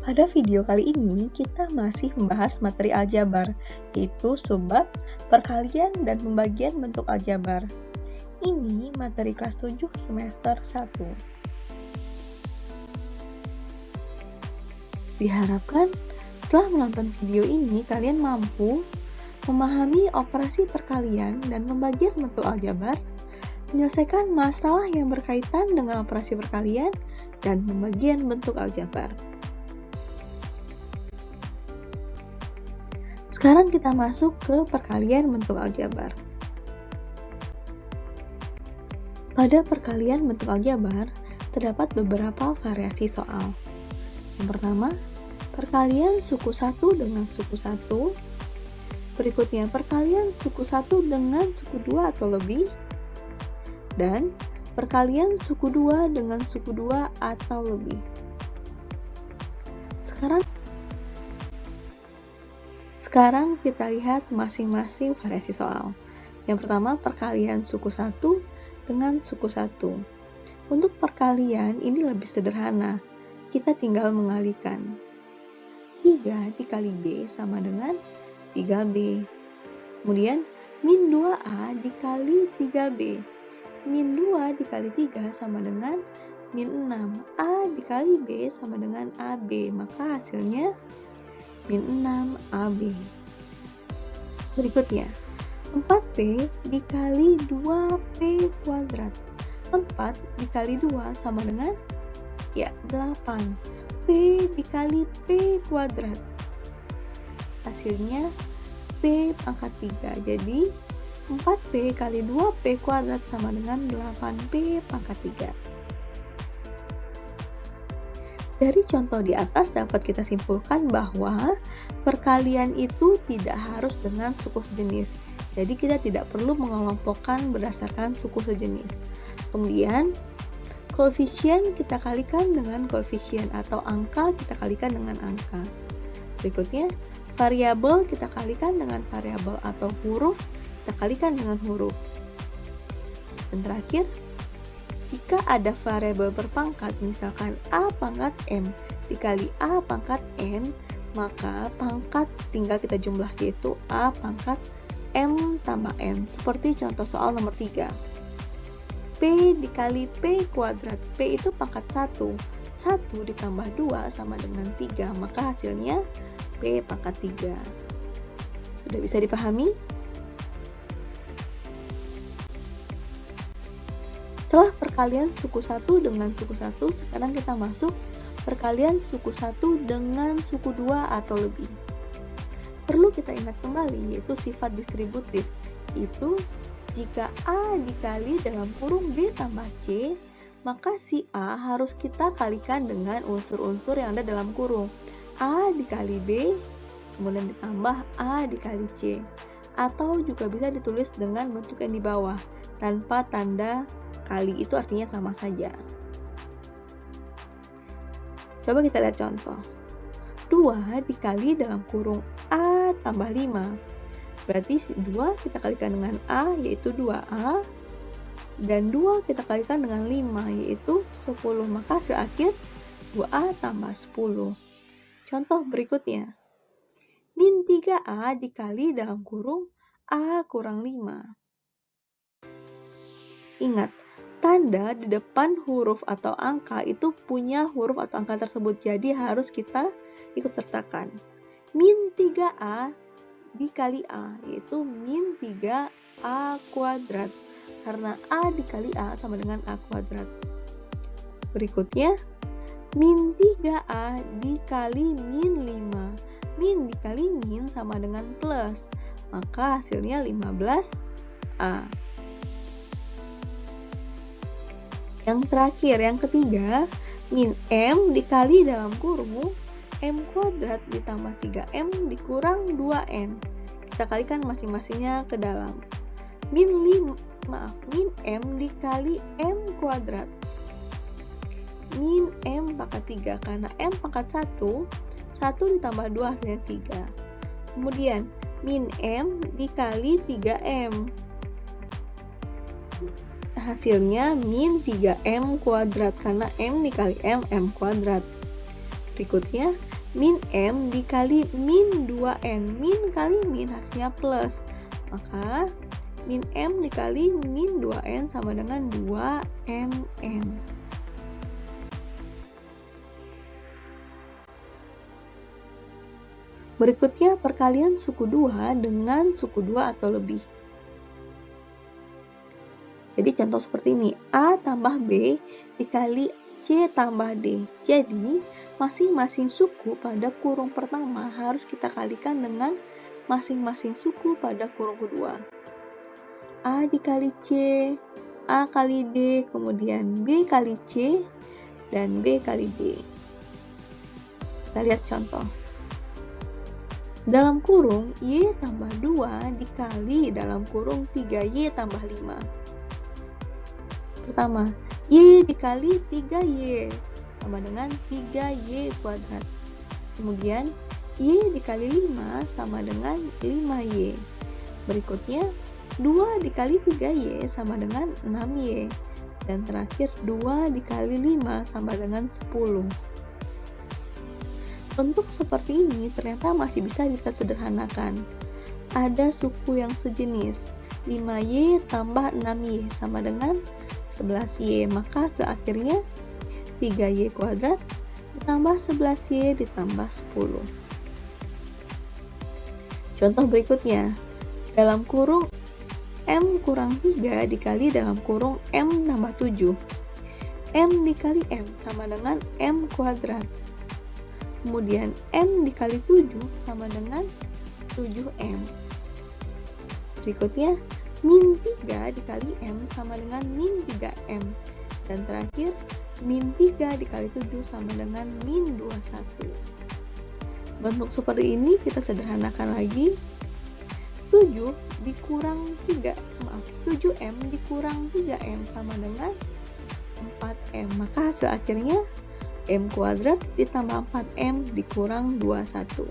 Pada video kali ini, kita masih membahas materi aljabar, yaitu subbab, perkalian, dan pembagian bentuk aljabar. Ini materi kelas 7 semester 1. Diharapkan setelah menonton video ini, kalian mampu memahami operasi perkalian dan pembagian bentuk aljabar, menyelesaikan masalah yang berkaitan dengan operasi perkalian dan pembagian bentuk aljabar. Sekarang kita masuk ke perkalian bentuk aljabar. Pada perkalian bentuk aljabar, terdapat beberapa variasi soal. Yang pertama, perkalian suku 1 dengan suku 1. Berikutnya, perkalian suku 1 dengan suku 2 atau lebih. Dan perkalian suku 2 dengan suku 2 atau lebih. Sekarang kita lihat masing-masing variasi soal. Yang pertama, perkalian suku 1 dengan suku 1. Untuk perkalian ini lebih sederhana. Kita tinggal mengalihkan. 3 dikali B sama dengan 3B. Kemudian, min 2A dikali 3B. Min 2 dikali 3 sama dengan min 6. A dikali B sama dengan AB. Maka hasilnya min 6 AB. Berikutnya, 4P dikali 2P kuadrat. 4 dikali 2 sama dengan 8. P dikali P kuadrat. Hasilnya P pangkat 3. Jadi 4P kali 2P kuadrat sama dengan 8P pangkat 3. Dari contoh di atas dapat kita simpulkan bahwa perkalian itu tidak harus dengan suku sejenis. Jadi kita tidak perlu mengelompokkan berdasarkan suku sejenis. Kemudian, koefisien kita kalikan dengan koefisien atau angka kita kalikan dengan angka. Berikutnya, variabel kita kalikan dengan variabel atau huruf kita kalikan dengan huruf. Dan terakhir, jika ada variabel berpangkat, misalkan A pangkat M dikali A pangkat N, maka pangkat tinggal kita jumlah, yaitu A pangkat M tambah N. Seperti contoh soal nomor 3. P dikali P kuadrat. P itu pangkat 1. 1 ditambah 2 sama dengan 3. Maka hasilnya P pangkat 3. Sudah bisa dipahami? Setelah perkalian suku 1 dengan suku 1, sekarang kita masuk perkalian suku 1 dengan suku 2 atau lebih. Perlu kita ingat kembali, yaitu sifat distributif. Itu jika A dikali dalam kurung B tambah C, maka si A harus kita kalikan dengan unsur-unsur yang ada dalam kurung. A dikali B, kemudian ditambah A dikali C. Atau juga bisa ditulis dengan bentuk yang di bawah, tanpa tanda kali, itu artinya sama saja. Coba kita lihat contoh. 2 dikali dalam kurung A tambah 5. Berarti 2 kita kalikan dengan A, yaitu 2A. Dan 2 kita kalikan dengan 5, yaitu 10. Maka hasil akhir 2A tambah 10. Contoh berikutnya. Min 3A dikali dalam kurung A kurang 5. Ingat, tanda di depan huruf atau angka itu punya huruf atau angka tersebut, jadi harus kita ikut sertakan. Min 3A dikali A, yaitu min 3A kuadrat, karena A dikali A sama dengan A kuadrat. Berikutnya, min 3A dikali min 5. Min dikali min sama dengan plus, maka hasilnya 15A. Yang terakhir, yang ketiga, min M dikali dalam kurung M kuadrat ditambah 3M dikurang 2N. Kita kalikan masing-masingnya ke dalam. Min M dikali M kuadrat. Min M pangkat 3, karena M pangkat 1, 1 ditambah 2 hasilnya 3. Kemudian, min M dikali 3M. Hasilnya min 3M kuadrat, karena M dikali M, M kuadrat. Berikutnya, min M dikali min 2N. Min kali min hasilnya plus. Maka min M dikali min 2N sama dengan 2MN. Berikutnya perkalian suku 2 dengan suku 2 atau lebih. Jadi contoh seperti ini, A tambah B dikali C tambah D. Jadi masing-masing suku pada kurung pertama harus kita kalikan dengan masing-masing suku pada kurung kedua. A dikali C, A kali D, kemudian B kali C, dan B kali D. Kita lihat contoh. Dalam kurung Y tambah 2 dikali dalam kurung 3Y tambah 5. Pertama, Y dikali 3Y sama dengan 3Y kuadrat. Kemudian, Y dikali 5 sama dengan 5Y. Berikutnya, 2 dikali 3Y sama dengan 6Y. Dan terakhir, 2 dikali 5 sama dengan 10. Bentuk seperti ini ternyata masih bisa kita sederhanakan. Ada suku yang sejenis, 5Y tambah 6Y sama dengan 11Y, maka hasil akhirnya 3Y kuadrat ditambah 11Y ditambah 10. Contoh berikutnya, dalam kurung M kurang 3 dikali dalam kurung M tambah 7. M dikali M sama dengan M kuadrat. Kemudian M dikali 7 sama dengan 7M. Berikutnya, min 3 dikali M sama dengan min 3M. Dan terakhir, min 3 dikali 7 sama dengan min 21. Bentuk seperti ini kita sederhanakan lagi. 7 dikurang 7M dikurang 3M sama dengan 4M. Maka hasil akhirnya M kuadrat ditambah 4M dikurang 21.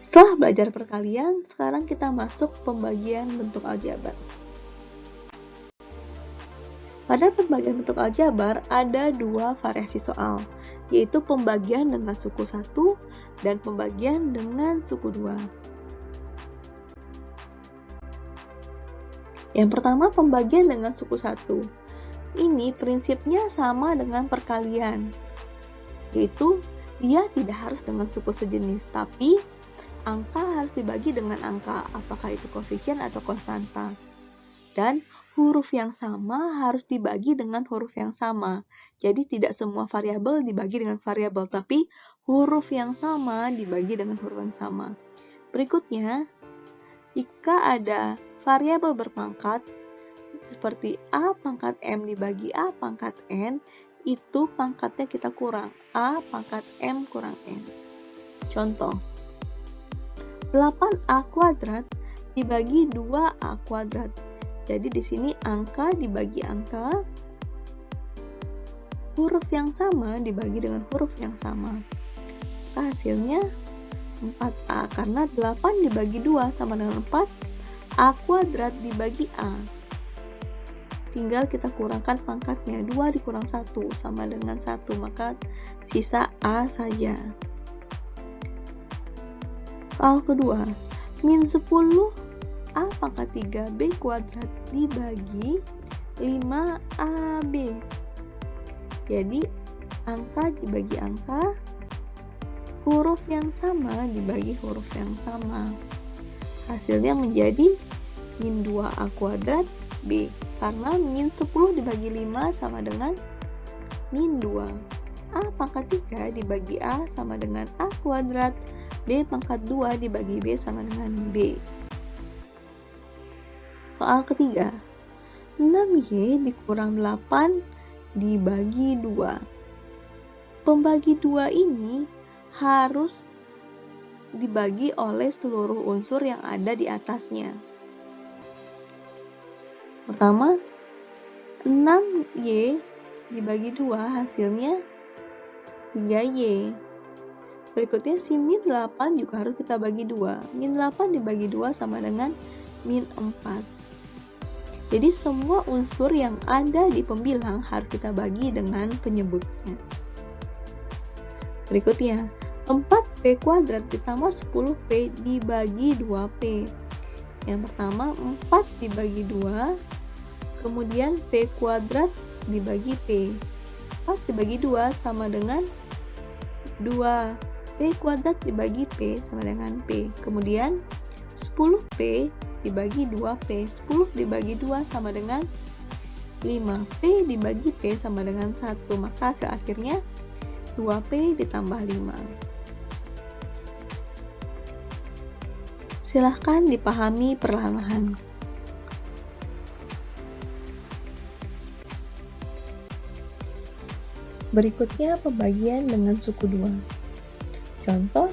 Setelah belajar perkalian, sekarang kita masuk pembagian bentuk aljabar. Pada pembagian bentuk aljabar ada dua variasi soal, yaitu pembagian dengan suku 1 dan pembagian dengan suku 2. Yang pertama, pembagian dengan suku 1. Ini prinsipnya sama dengan perkalian, yaitu dia tidak harus dengan suku sejenis, tapi angka harus dibagi dengan angka, apakah itu koefisien atau konstanta. Dan huruf yang sama harus dibagi dengan huruf yang sama. Jadi tidak semua variabel dibagi dengan variabel, tapi huruf yang sama dibagi dengan huruf yang sama. Berikutnya, jika ada variabel berpangkat, seperti A pangkat M dibagi A pangkat N, itu pangkatnya kita kurang, A pangkat M kurang N. Contoh, 8A kuadrat dibagi 2A kuadrat. Jadi di sini angka dibagi angka, huruf yang sama dibagi dengan huruf yang sama. Maka hasilnya 4A, karena 8 dibagi 2 sama dengan 4, A kuadrat dibagi A. Tinggal kita kurangkan pangkatnya, 2 dikurang 1 sama dengan 1, maka sisa A saja. Soal kedua, min 10 A pangkat 3B kuadrat dibagi 5AB. Jadi, angka dibagi angka, huruf yang sama dibagi huruf yang sama. Hasilnya menjadi min 2A kuadrat B, karena min 10 dibagi 5 sama dengan min 2. A pangkat 3 dibagi A sama dengan A kuadrat, B pangkat 2 dibagi B sama dengan B. Soal ketiga, 6Y dikurang 8 dibagi 2. Pembagi 2 ini harus dibagi oleh seluruh unsur yang ada di atasnya. Pertama, 6Y dibagi 2 hasilnya 3Y. Berikutnya si min 8 juga harus kita bagi 2. Min 8 dibagi 2 sama dengan min 4. Jadi semua unsur yang ada di pembilang harus kita bagi dengan penyebutnya. Berikutnya, 4P kuadrat ditambah 10P dibagi 2P. Yang pertama 4 dibagi 2, kemudian P kuadrat dibagi P. Pas dibagi 2 sama dengan 2. P kuadrat dibagi P sama dengan P. Kemudian 10P dibagi 2P. 10 dibagi 2 sama dengan 5. P dibagi P sama dengan 1. Maka hasil akhirnya 2P ditambah 5. Silahkan dipahami perlahan-lahan. Berikutnya pembagian dengan suku 2. Contoh,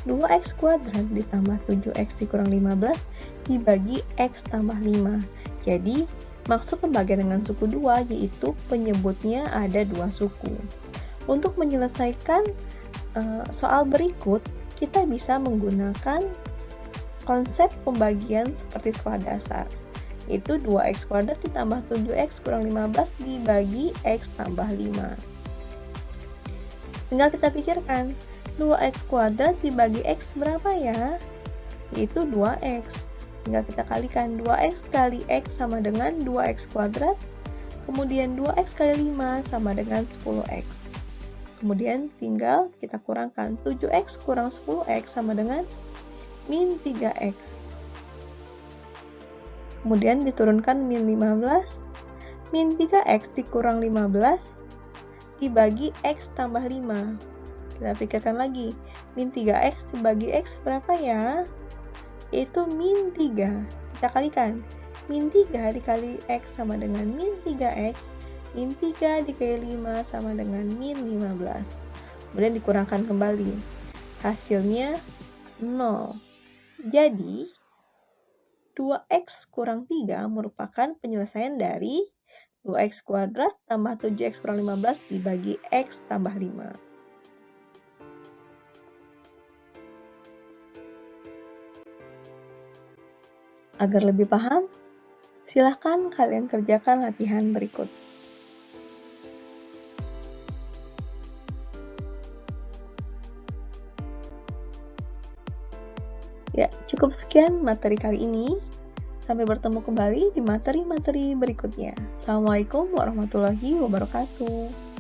2x kuadrat ditambah 7x dikurang 15 dibagi x tambah 5. Jadi, maksud pembagian dengan suku 2 yaitu penyebutnya ada 2 suku. Untuk menyelesaikan soal berikut, kita bisa menggunakan konsep pembagian seperti sekolah dasar, yaitu 2x kuadrat ditambah 7x kurang 15 dibagi x tambah 5. Tinggal kita pikirkan, 2x kuadrat dibagi x berapa ya? Yaitu 2x. Tinggal kita kalikan 2x kali x sama dengan 2x kuadrat. Kemudian 2x kali 5 sama dengan 10x. Kemudian tinggal kita kurangkan 7x kurang 10x sama dengan min 3x. Kemudian diturunkan min 15. Min 3x dikurang 15 dibagi x tambah 5. Kita pikirkan lagi, min 3x dibagi x berapa ya? Yaitu min 3. Kita kalikan, min 3 dikali x sama dengan min 3x, min 3 dikali 5 sama dengan min 15. Kemudian dikurangkan kembali. Hasilnya 0. Jadi, 2x kurang 3 merupakan penyelesaian dari 2x kuadrat tambah 7x kurang 15 dibagi x tambah 5. Agar lebih paham, silahkan kalian kerjakan latihan berikut. Ya, cukup sekian materi kali ini. Sampai bertemu kembali di materi-materi berikutnya. Assalamualaikum warahmatullahi wabarakatuh.